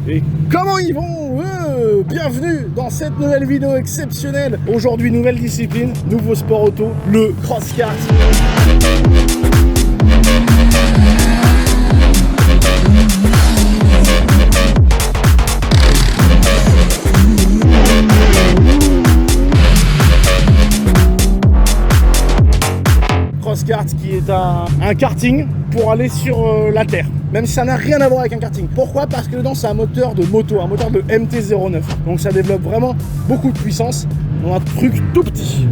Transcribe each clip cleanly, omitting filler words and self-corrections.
Et comment ils vont bienvenue dans cette nouvelle vidéo exceptionnelle. Aujourd'hui, nouvelle discipline, nouveau sport auto, le cross-kart. Cross-kart qui est un karting pour aller sur la terre. Même si ça n'a rien à voir avec un karting. Pourquoi? Parce que dedans c'est un moteur de moto, un moteur de MT-09. Donc ça développe vraiment beaucoup de puissance dans un truc tout petit.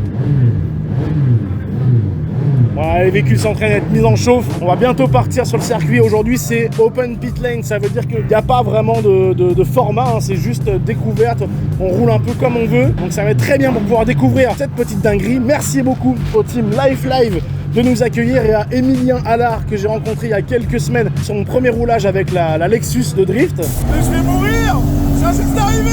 Voilà, les véhicules sont en train d'être mis en chauffe. On va bientôt partir sur le circuit. Aujourd'hui c'est open pit lane. Ça veut dire qu'il n'y a pas vraiment de format, hein. C'est juste découverte. On roule un peu comme on veut. Donc ça va être très bien pour pouvoir découvrir cette petite dinguerie. Merci beaucoup au team Life de nous accueillir et à Emilien Allard que j'ai rencontré il y a quelques semaines sur mon premier roulage avec la Lexus de drift. Mais je vais mourir! Ça c'est arrivé!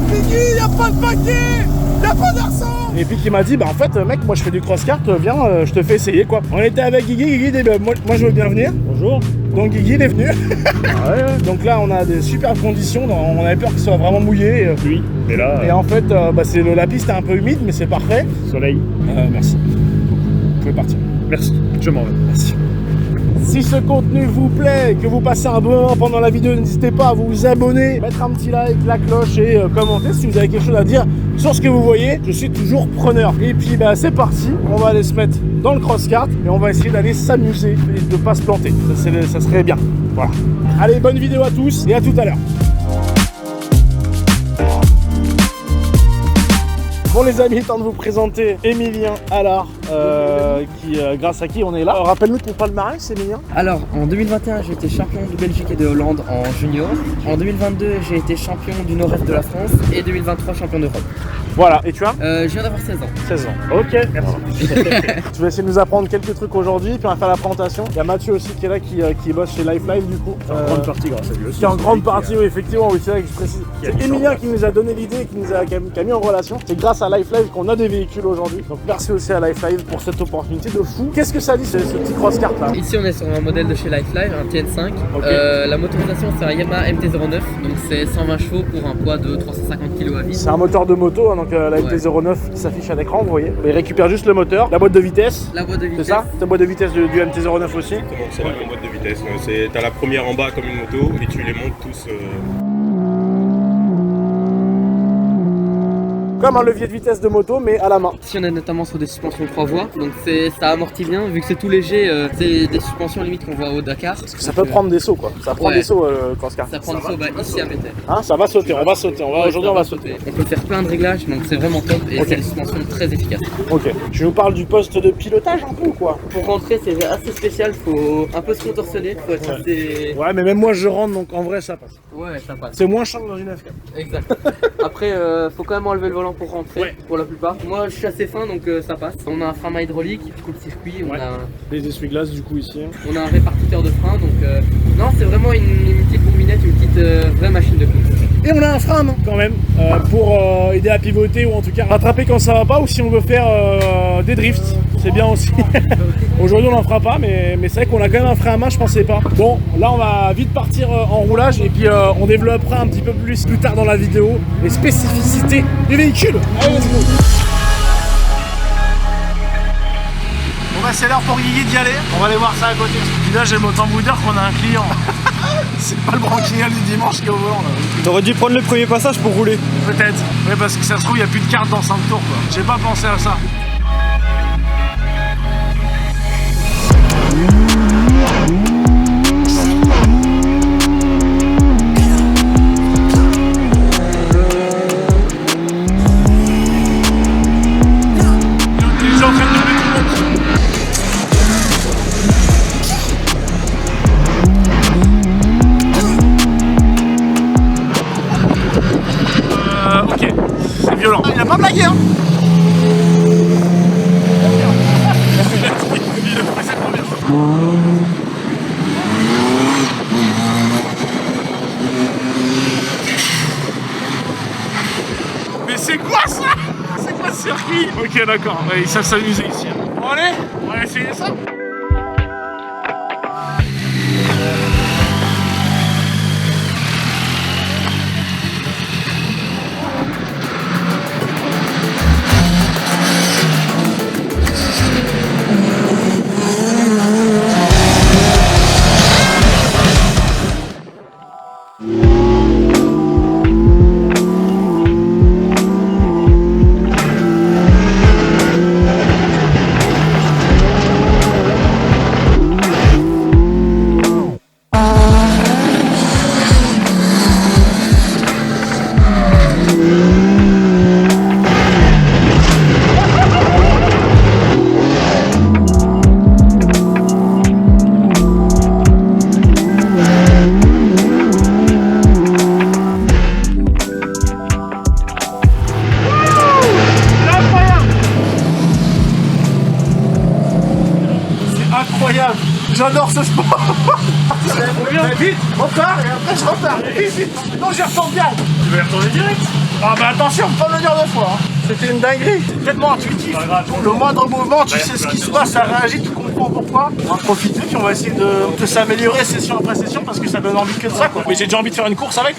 Piggy, y'a pas de paquet! Y'a pas d'argent! Et puis qui m'a dit, bah en fait mec, moi je fais du cross-kart, viens, je te fais essayer quoi. On était avec Guigui dit, bah, moi je veux bien venir. Bonjour. Donc Guigui il est venu. Ouais. Donc là on a des superbes conditions, on avait peur qu'il soit vraiment mouillé. Oui, mais là... Et en fait, la piste est un peu humide, mais c'est parfait. Soleil. Merci. Vous pouvez partir. Merci, je m'en vais. Merci. Si ce contenu vous plaît, que vous passez un bon moment pendant la vidéo, n'hésitez pas à vous abonner, mettre un petit like, la cloche et commenter si vous avez quelque chose à dire sur ce que vous voyez. Je suis toujours preneur. Et puis c'est parti, on va aller se mettre dans le cross-kart et on va essayer d'aller s'amuser et de ne pas se planter. Ça serait bien. Voilà. Allez, bonne vidéo à tous et à tout à l'heure. Bon les amis, temps de vous présenter Emilien Allard, grâce à qui on est là. Rappelle-nous ton palmarès, Emilien. Alors, en 2021, j'ai été champion de Belgique et de Hollande en junior. En 2022, j'ai été champion du nord-est de la France et 2023, champion d'Europe. Voilà, et tu as Je viens d'avoir 16 ans. 16 ans. Ok, merci. Tu vas essayer de nous apprendre quelques trucs aujourd'hui, puis on va faire la présentation. Il y a Mathieu aussi qui est là, qui bosse chez Life du coup. En grande partie grâce à lui aussi. Qui est en grande partie, oui, effectivement, oui, c'est vrai que je précise. C'est Emilien qui nous a donné l'idée, qui a mis en relation. C'est grâce à Life qu'on a des véhicules aujourd'hui. Donc merci aussi à Life pour cette opportunité de fou. Qu'est-ce que ça dit ce petit cross-kart là? Ici, on est sur un modèle de chez Life, un TN5. Okay. La motorisation, c'est un Yamaha MT-09. Donc c'est 120 chevaux pour un poids de 350 kg à vide. C'est un moteur de moto, hein, donc la MT-09 qui s'affiche à l'écran, vous voyez. Il récupère juste le moteur, la boîte de vitesse. La boîte de vitesse. C'est ça? C'est la boîte de vitesse du MT-09 aussi? C'est la même boîte de vitesse. T'as la première en bas comme une moto et tu les montes tous. Comme un levier de vitesse de moto, mais à la main. Ici, on est notamment sur des suspensions 3 voies, donc ça amortit bien. Vu que c'est tout léger, c'est des suspensions limite qu'on voit au Dakar. Parce que ça peut prendre des sauts quoi. Ça prend des sauts cross-kart. Ça prend des sauts ici à Métel. Hein, ça va sauter, on va sauter. Aujourd'hui, on va sauter. On peut faire plein de réglages, donc c'est vraiment top et c'est des suspensions très efficaces. Ok. Tu nous parles du poste de pilotage un peu ou quoi? Pour rentrer, c'est assez spécial, faut un peu se contorsionner, faut être assez... Ouais, mais même moi je rentre, donc en vrai ça passe. Ouais, ça passe. C'est moins chiant que dans une F4. Exact. Après, faut quand même enlever le volant pour rentrer, pour la plupart. Moi, je suis assez fin, donc ça passe. On a un frein main hydraulique, coupe circuit, on a... Les essuie-glaces du coup ici. On a un répartiteur de frein, donc non, c'est vraiment une petite bombinette, une petite vraie machine de course. Et on a un frein main quand même, pour aider à pivoter ou en tout cas rattraper quand ça va pas, ou si on veut faire des drifts, c'est bien aussi. Aujourd'hui on n'en fera pas, mais c'est vrai qu'on a quand même un frein à main, je pensais pas. Bon, là on va vite partir en roulage et puis on développera un petit peu plus tard dans la vidéo les spécificités du véhicule. Allez, let's go. Bon bah c'est l'heure pour Guigui d'y aller, on va aller voir ça à côté. Puis là j'aime autant vous dire qu'on a un client. C'est pas le branquignol du dimanche qui est au volant là. T'aurais dû prendre le premier passage pour rouler. Peut-être, oui parce que ça se trouve il n'y a plus de carte dans 5 tours quoi. J'ai pas pensé à ça. Il a pas blagué hein. Mais c'est quoi ça? C'est quoi ce circuit? Ok d'accord, ils savent s'amuser ici. Bon allez, on va essayer ça. J'adore ce sport. Vite, repars et après je repars. Vite. Non, j'y retourne bien. Tu vas y retourner direct. Ah bah attention, faut pas me le dire 2 fois. Hein. C'était une dinguerie, c'est tellement intuitif. Le moindre mouvement, tu sais ce qui se passe, ça réagit, tu comprends pourquoi. On va profiter, puis on va essayer de s'améliorer session après session parce que ça donne envie que de ça, quoi. Mais j'ai déjà envie de faire une course avec.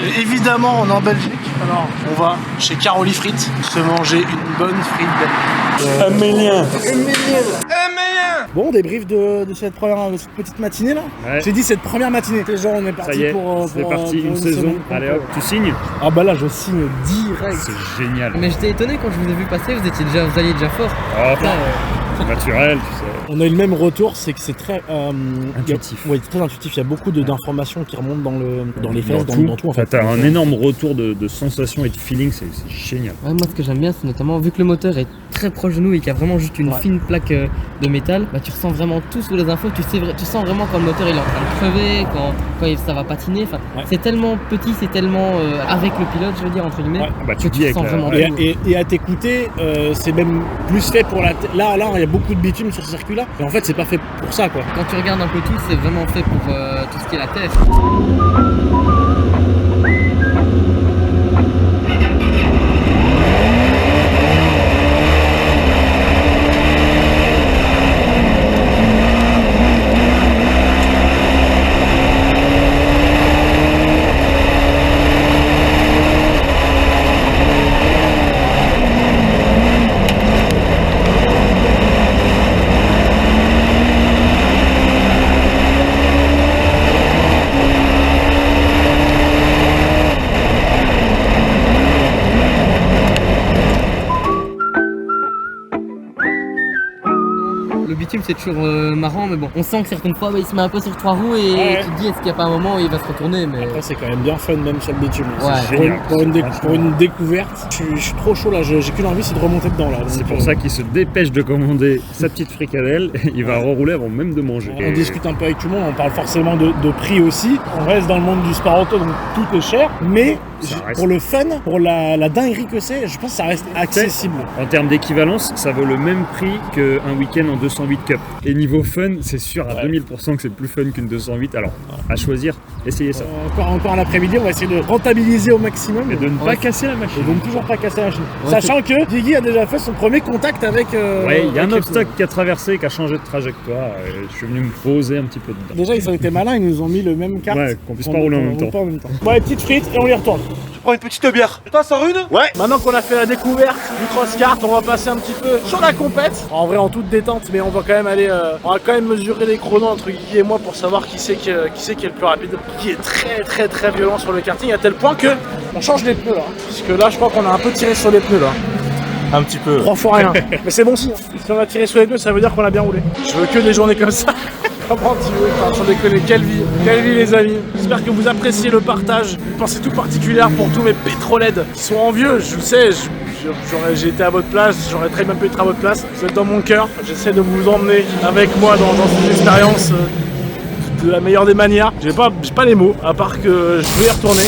Et évidemment, on est en Belgique. Alors, on va chez Caroli Frites se manger une bonne frite belge. Amélien. Bon, débrief de cette petite matinée là. Ouais. J'ai dit cette première matinée. C'est genre on est parti Ça y est, pour c'est parti, une saison. Allez hop, tu signes. Ah bah là je signe direct. C'est génial. Mais j'étais étonné quand je vous ai vu passer, vous alliez déjà fort. Oh, Ça, naturel, tu sais. On a eu le même retour, c'est que c'est très Intuitif. Oui, très intuitif. Il y a beaucoup d'informations qui remontent dans les fesses, dans tout en fait. T'as un énorme retour de sensations et de feeling, c'est génial. Ouais, moi ce que j'aime bien c'est notamment vu que le moteur est très proche de nous et qu'il y a vraiment juste une fine plaque de métal, bah tu ressens vraiment tout sous les infos, tu sens vraiment quand le moteur il est en train de crever, quand ça va patiner, enfin c'est tellement petit, c'est tellement avec le pilote je veux dire entre guillemets, Bah, que tu ressens vraiment tout. Et à t'écouter, c'est même plus fait pour la... Là, il y a beaucoup de bitume sur ce circuit-là. Et en fait, c'est pas fait pour ça, quoi. Quand tu regardes un peu tout, c'est vraiment fait pour tout ce qui est la tête. Le bitume c'est toujours marrant, mais bon, on sent que certaines fois il se met un peu sur 3 roues et tu te dis est-ce qu'il n'y a pas un moment où il va se retourner, mais... Après, c'est quand même bien fun, même sur le bitume. Ouais. C'est génial. Pour une découverte, je suis trop chaud là, j'ai qu'une envie, c'est de remonter dedans là. C'est pour ça qu'il se dépêche de commander sa petite fricadelle, il va rerouler avant même de manger. On discute un peu avec tout le monde, on parle forcément de prix aussi. On reste dans le monde du sport auto, donc tout est cher, mais pour le fun, pour la dinguerie que c'est, je pense que ça reste accessible. En termes d'équivalence, ça vaut le même prix qu'un week-end en 208 Cup. Et niveau fun, c'est sûr à 2000% que c'est plus fun qu'une 208. Alors, à choisir, essayez ça. Encore un après-midi, on va essayer de rentabiliser au maximum. Et de ne pas casser la Et machine. de ne toujours pas casser la machine. Sachant que Guigui a déjà fait son premier contact avec... Ouais, il y a un avec obstacle qui a traversé, qui a changé de trajectoire. Et je suis venu me poser un petit peu dedans. Déjà, ils ont été malins, ils nous ont mis le même carte. Ouais, qu'on puisse pas rouler en même temps. Bon, les petites frites et on y retourne. Prends une petite bière. Toi, ça rude? Ouais. Maintenant qu'on a fait la découverte du cross-kart, on va passer un petit peu sur la compète. En vrai, en toute détente, mais on va quand même aller, on va quand même mesurer les chronos entre Guigui et moi pour savoir qui c'est qui est le plus rapide. Qui est très violent sur le karting à tel point que on change les pneus là. Parce que là, je crois qu'on a un peu tiré sur les pneus là. Un petit peu. 3 fois rien. Mais c'est bon signe. Si on a tiré sur les pneus, ça veut dire qu'on a bien roulé. Je veux que des journées comme ça. Comment tu veux? Enfin, sans déconner, quelle vie les amis. J'espère que vous appréciez le partage. Une pensée toute particulière pour tous mes pétrolheads qui sont envieux. Je sais, j'ai été à votre place, j'aurais très bien pu être à votre place. Vous êtes dans mon cœur. J'essaie de vous emmener avec moi dans cette expérience de la meilleure des manières. J'ai pas les mots, à part que je veux y retourner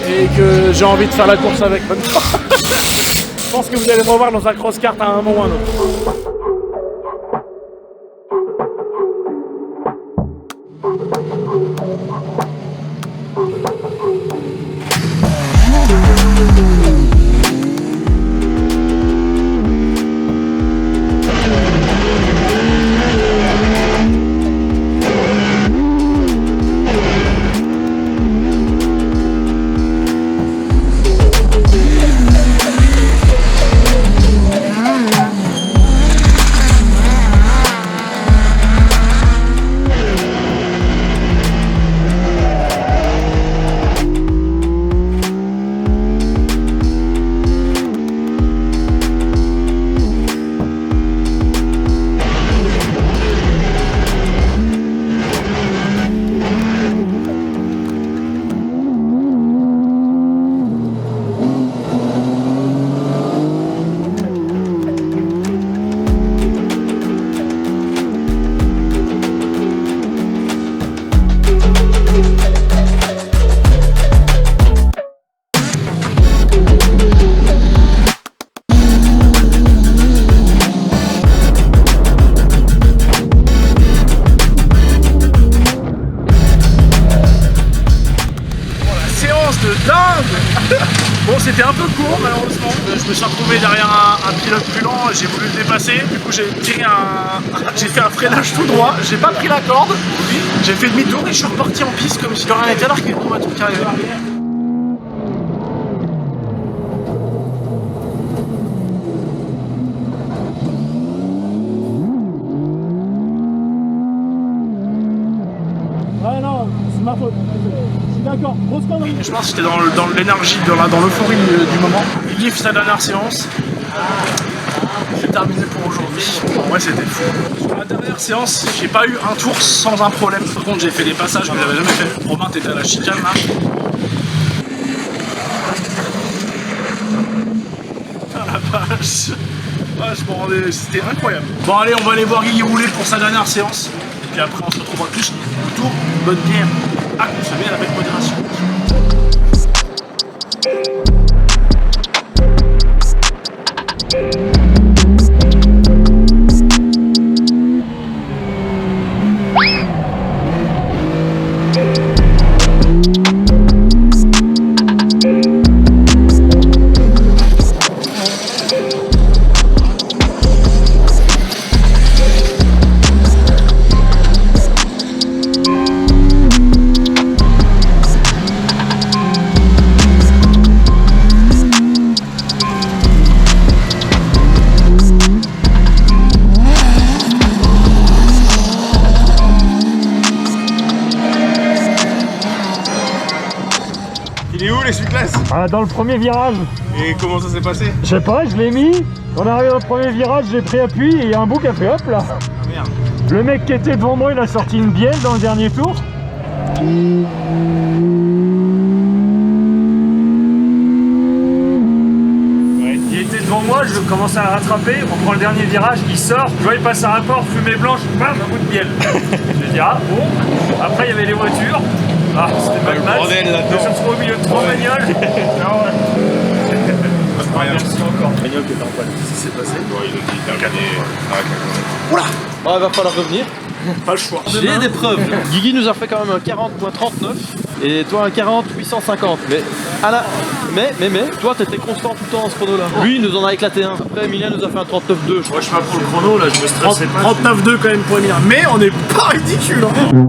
et que j'ai envie de faire la course avec maintenant. Je pense que vous allez me revoir dans un cross-kart à un moment ou à un autre. Bon, c'était un peu court malheureusement. Je me suis retrouvé derrière un pilote plus lent, j'ai voulu le dépasser. Du coup, j'ai fait un freinage tout droit. J'ai pas pris la corde. J'ai fait demi-tour et je suis reparti en piste comme si de rien n'était alors qu'il y a un truc qui arrivait. Ah non, c'est ma faute. Je suis d'accord, grosse connerie. Je pense que j'étais dans l'énergie, dans l'euphorie du moment. Il kiffe sa dernière séance. C'est terminé pour aujourd'hui. Ouais, c'était fou. Sur la dernière séance, j'ai pas eu un tour sans un problème. Par contre, j'ai fait des passages que j'avais jamais fait. Romain, t'étais à la chicane là. Putain la vache. Ouais, je me rendais. C'était incroyable. Bon, allez, on va aller voir Guigui rouler pour sa dernière séance. Et puis après, on se retrouvera tous autour d'une bonne bière à consommer avec modération. Il est où l'essuie-glace? Ah, dans le premier virage. Et comment ça s'est passé? Je sais pas, je l'ai mis. On arrive au premier virage, j'ai pris appui et il y a un bout qui a fait hop là. Ah merde. Le mec qui était devant moi, il a sorti une bielle dans le dernier tour. Il était devant moi, je commence à le rattraper, on prend le dernier virage, il sort, je vois il passe à un port, fumée blanche, bam, un bout de bielle. Je dis ah bon. Après il y avait les voitures. Ah, c'était pas mal. Bordel là-dedans. Je me retrouve au milieu de 3 bagnoles. Merci encore. Bagnole qui était en panne. Qu'est-ce qui s'est passé? Ouais, il a dit terminé. Oula, il va falloir revenir. Pas le choix. J'ai des preuves. Guigui nous a fait quand même un 40.39 et toi un 40.850. Mais toi t'étais constant tout le temps dans ce chrono là. Lui il nous en a éclaté un. Après Emilien nous a fait un 39.2. Moi je suis pas pour le chrono là, je me stressais pas. 39,2 quand même pour Emilien. Mais on n'est pas ridicule hein.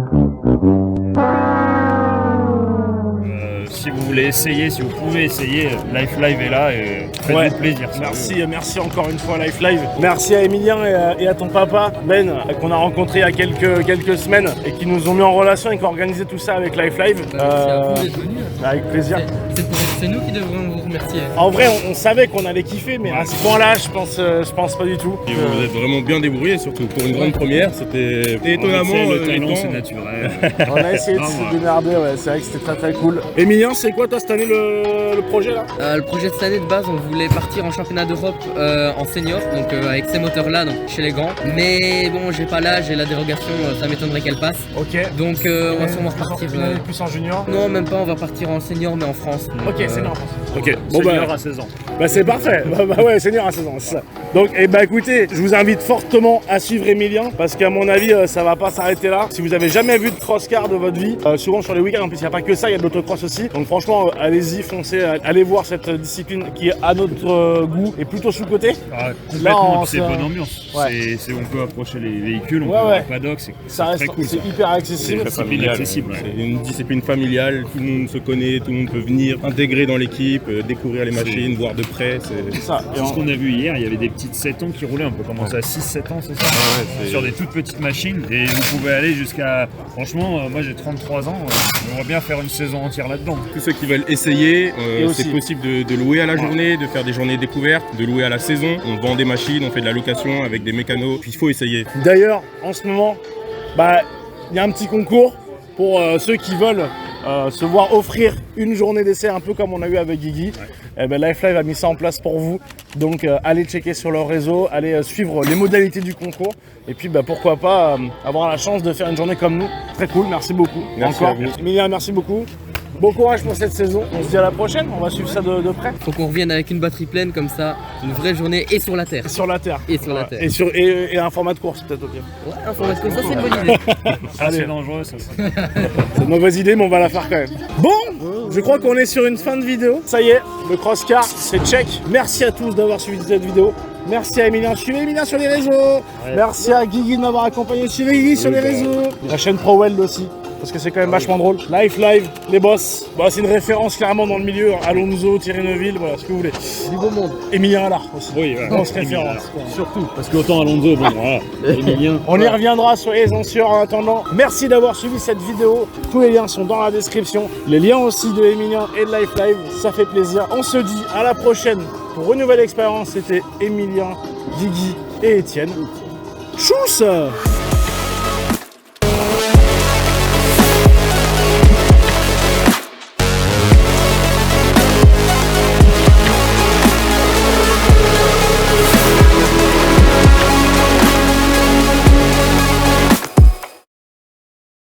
Si vous voulez essayer, si vous pouvez essayer, Life Live est là et faites-vous plaisir. Merci encore une fois Life Live. Merci à Emilien et à ton papa Ben qu'on a rencontré il y a quelques semaines et qui nous ont mis en relation et qui ont organisé tout ça avec Life Live. Merci à vous d'être venus. Avec plaisir. C'est nous qui devrions vous remercier. En vrai, on savait qu'on allait kiffer, mais à ce point-là, je pense pas du tout. Et vous êtes vraiment bien débrouillé, surtout pour une grande première. C'était étonnamment le talent, lent. c'est naturel. On a essayé de se démerder, ouais, c'est vrai que c'était très cool. Emilien, c'est quoi quoi toi cette année le projet là? Le projet de cette année de base, on voulait partir en championnat d'Europe en senior, donc avec ces moteurs-là, donc chez les grands. Mais bon, j'ai pas l'âge et la dérogation, ça m'étonnerait qu'elle passe. Ok. Donc on va sûrement repartir. Plus en junior. Non, même pas, on va partir en senior, mais en France. Donc, Ok, c'est bien. Ok, bon Senior bah, à 16 ans. bah c'est parfait. Bah ouais, senior à 16 ans, c'est ça. Donc, et bah écoutez, je vous invite fortement à suivre Emilien parce qu'à mon avis, ça va pas s'arrêter là. Si vous avez jamais vu de cross-car de votre vie, souvent sur les week-ends, en plus il n'y a pas que ça, il y a de l'autocross aussi. Donc franchement, allez-y, foncez, allez voir cette discipline qui à notre goût est plutôt sous-cotée. Ah, Là, complètement, c'est bonne ambiance. Ouais. On peut approcher les véhicules, on Ouais, peut ouais. aller au paddock, c'est Ça reste, très cool. c'est hyper accessible. Très familial. accessible, ouais. C'est une discipline familiale, tout le monde se connaît, tout le monde peut venir intégrer dans l'équipe, découvrir les machines, voir de près. C'est ça. Et C'est ce qu'on a vu hier, il y avait des petites 7 ans qui roulaient, on peut commencer à 6-7 ans, c'est ça sur des toutes petites machines, et vous pouvez aller jusqu'à, franchement, moi j'ai 33 ans, j'aimerais bien faire une saison entière là-dedans. Tous ceux qui veulent essayer, Et aussi. c'est possible de louer à la journée, de faire des journées découvertes, de louer à la saison. On vend des machines, on fait de la location avec des mécanos, puis il faut essayer. D'ailleurs, en ce moment, bah, il y a un petit concours pour ceux qui veulent se voir offrir une journée d'essai, un peu comme on a eu avec Guigui. Eh ben, Life Live a mis ça en place pour vous. Donc allez checker sur leur réseau, allez suivre les modalités du concours. Et puis bah, pourquoi pas avoir la chance de faire une journée comme nous. Très cool, merci beaucoup. Merci encore. à vous. Emilia, merci beaucoup. Bon courage pour cette saison. On se dit à la prochaine, on va suivre ça de près. Faut qu'on revienne avec une batterie pleine comme ça, une vraie journée et sur la terre. Sur la terre. Et sur la terre. Et un format de course peut-être au pire. Ouais, informatique, ça c'est une bonne idée. Ah, c'est dangereux ça. C'est une mauvaise idée, mais on va la faire quand même. Bon, je crois qu'on est sur une fin de vidéo. Ça y est, le cross-car, c'est check. Merci à tous d'avoir suivi cette vidéo. Merci à Emilien. Suivez Emilien sur les réseaux. Merci à Guigui de m'avoir accompagné. Suivez Guigui sur les réseaux. La chaîne ProWeld aussi, parce que c'est quand même vachement drôle. Life Live, les boss. Bah, c'est une référence clairement dans le milieu. Alonso, Thierry Neuville, voilà ce que vous voulez. Du beau monde. Emilien Allard aussi. Oui, voilà. Grosse référence. Surtout, parce qu'autant Alonso, bon voilà, Emilien. On y reviendra, soyez-en sûrs. En attendant, merci d'avoir suivi cette vidéo. Tous les liens sont dans la description. Les liens aussi de Emilien et de Life Live, ça fait plaisir. On se dit à la prochaine pour une nouvelle expérience. C'était Emilien, Guigui et Étienne. Tchuss!